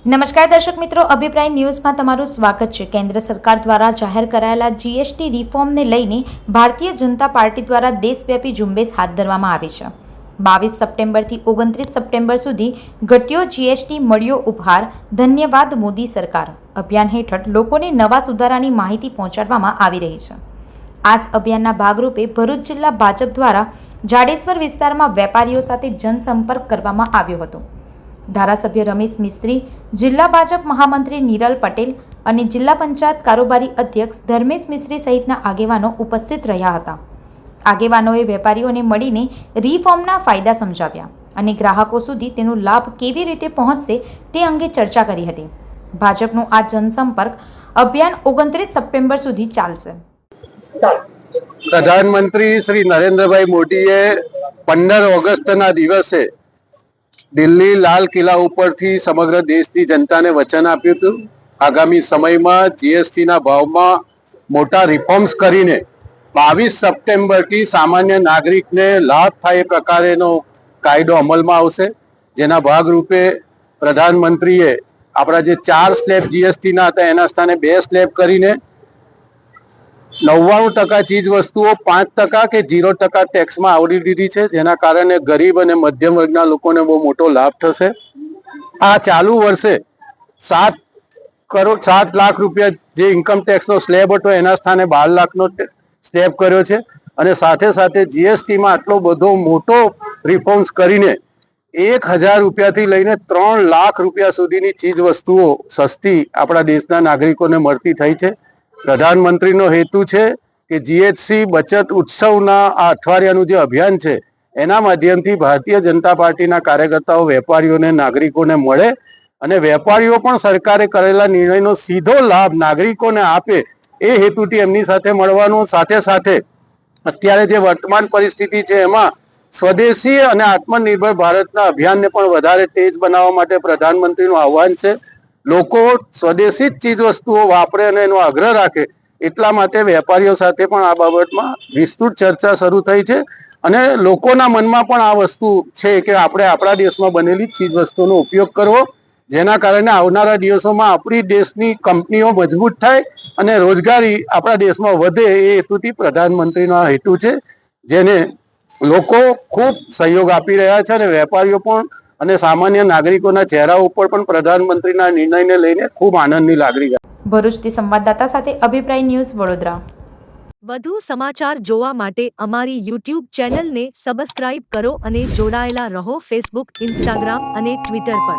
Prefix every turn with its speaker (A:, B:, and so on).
A: નમસ્કાર દર્શક મિત્રો, અભિપ્રાય ન્યૂઝમાં તમારું સ્વાગત છે। કેન્દ્ર સરકાર દ્વારા જાહેર કરાયેલા જીએસટી રિફોર્મને લઈને ભારતીય જનતા પાર્ટી દ્વારા દેશવ્યાપી ઝુંબેશ હાથ ધરવામાં આવી છે। 22 સપ્ટેમ્બરથી 29 સપ્ટેમ્બર સુધી ઘટ્યો જીએસટી, મળ્યો ઉપહાર, ધન્યવાદ મોદી સરકાર અભિયાન હેઠળ લોકોને નવા સુધારાની માહિતી પહોંચાડવામાં આવી રહી છે। આ જ અભિયાનના ભાગરૂપે ભરૂચ જિલ્લા ભાજપ દ્વારા જાડેશ્વર વિસ્તારમાં વેપારીઓ સાથે જનસંપર્ક કરવામાં આવ્યો હતો। ધારાસભ્ય રમેશ મિસ્ત્રી, જિલ્લા ભાજપ મહામંત્રી નિરલ પટેલ અને જિલ્લા પંચાયત કારોબારી અધ્યક્ષ ધર્મેશ મિસ્ત્રી સહિતના આગેવાનો ઉપસ્થિત રહ્યા હતા। આગેવાનોએ વેપારીઓને મળીને રિફોર્મના ફાયદા સમજાવ્યા અને ગ્રાહકો સુધી તેનો લાભ કેવી રીતે પહોંચશે તે અંગે ચર્ચા કરી હતી। ભાજપનું આ જનસંપર્ક અભિયાન 29 સપ્ટેમ્બર સુધી ચાલશે।
B: પ્રધાનમંત્રી શ્રી નરેન્દ્રભાઈ મોદીએ 15 ઓગસ્ટના દિવસે દિલ્હી લાલ કિલ્લા ઉપરથી સમગ્ર દેશની જનતાને વચન આપ્યું હતું આગામી સમયમાં જીએસટીના ભાવમાં મોટા રિફોર્મ્સ કરીને 22 સપ્ટેમ્બરથી સામાન્ય નાગરિકને લાભ થાય એ પ્રકારેનો કાયદો અમલમાં આવશે। જેના ભાગરૂપે પ્રધાનમંત્રીએ આપણા જે 4 સ્લેબ જીએસટીના હતા એના સ્થાને 2 સ્લેબ કરીને 99% ચીજ વસ્તુઓ 5% કે 0% ટેક્સમાં આવરી દીધી છે, જેના કારણે ગરીબ અને મધ્યમ વર્ગના લોકોને બહુ મોટો લાભ થશે। આ ચાલુ વર્ષે 7 લાખ રૂપિયા જે ઇન્કમ ટેક્સનો સ્લેબ હતો એના સ્થાને 12 લાખનો સ્લેબ કર્યો છે અને સાથે સાથે જીએસટીમાં આટલો બધો મોટો રિફોર્મ્સ કરીને 1000 રૂપિયાથી લઈને 3 લાખ રૂપિયા સુધીની ચીજ વસ્તુઓ સસ્તી આપણા દેશના નાગરિકોને મળતી થઈ છે। પ્રધાનમંત્રીનો હેતુ છે કે જીએસટી બચત ઉત્સવના આ અઠવાડિયાનું જે અભિયાન છે એના માધ્યમથી ભારતીય જનતા પાર્ટીના કાર્યકર્તાઓ વેપારીઓને, નાગરિકોને મળે અને વેપારીઓ પણ સરકારે કરેલા નિર્ણયનો સીધો લાભ નાગરિકોને આપે એ હેતુથી એમની સાથે મળવાનું। સાથે સાથે અત્યારે જે વર્તમાન પરિસ્થિતિ છે એમાં સ્વદેશી અને આત્મનિર્ભર ભારતના અભિયાનને પણ વધારે તેજ બનાવવા માટે પ્રધાનમંત્રીનું આહવાન છે। લોકો સ્વદેશી ચીજ વસ્તુઓ વાપરે અને એનો આગ્રહ રાખે એટલા માટે વેપારીઓ સાથે પણ આ બાબતમાં વિસ્તૃત ચર્ચા શરૂ થઈ છે અને લોકોના મનમાં પણ આ વસ્તુ છે કે આપણે આપણા દેશમાં બનેલી ચીજ વસ્તુઓનો ઉપયોગ કરવો, જેના કારણે આવનારા દિવસોમાં આપણી દેશની કંપનીઓ મજબૂત થાય અને રોજગારી આપણા દેશમાં વધે એ હેતુથી પ્રધાનમંત્રીનો આ હેતુ છે, જેને લોકો ખૂબ સહયોગ આપી રહ્યા છે અને વેપારીઓ પણ અને સામાન્ય નાગરિકોના ચહેરા ઉપર પણ પ્રધાનમંત્રીના નિર્ણયને લઈને ખૂબ આનંદની લાગણી।
A: ભરૂચથી સંવાદદાતા સાથે અભિપ્રાય ન્યૂઝ, વડોદરા।
C: વધુ સમાચાર જોવા માટે અમારી યુટ્યુબ ચેનલને સબસ્ક્રાઇબ કરો અને જોડાયેલા રહો ફેસબુક, ઇન્સ્ટાગ્રામ અને ટ્વિટર પર।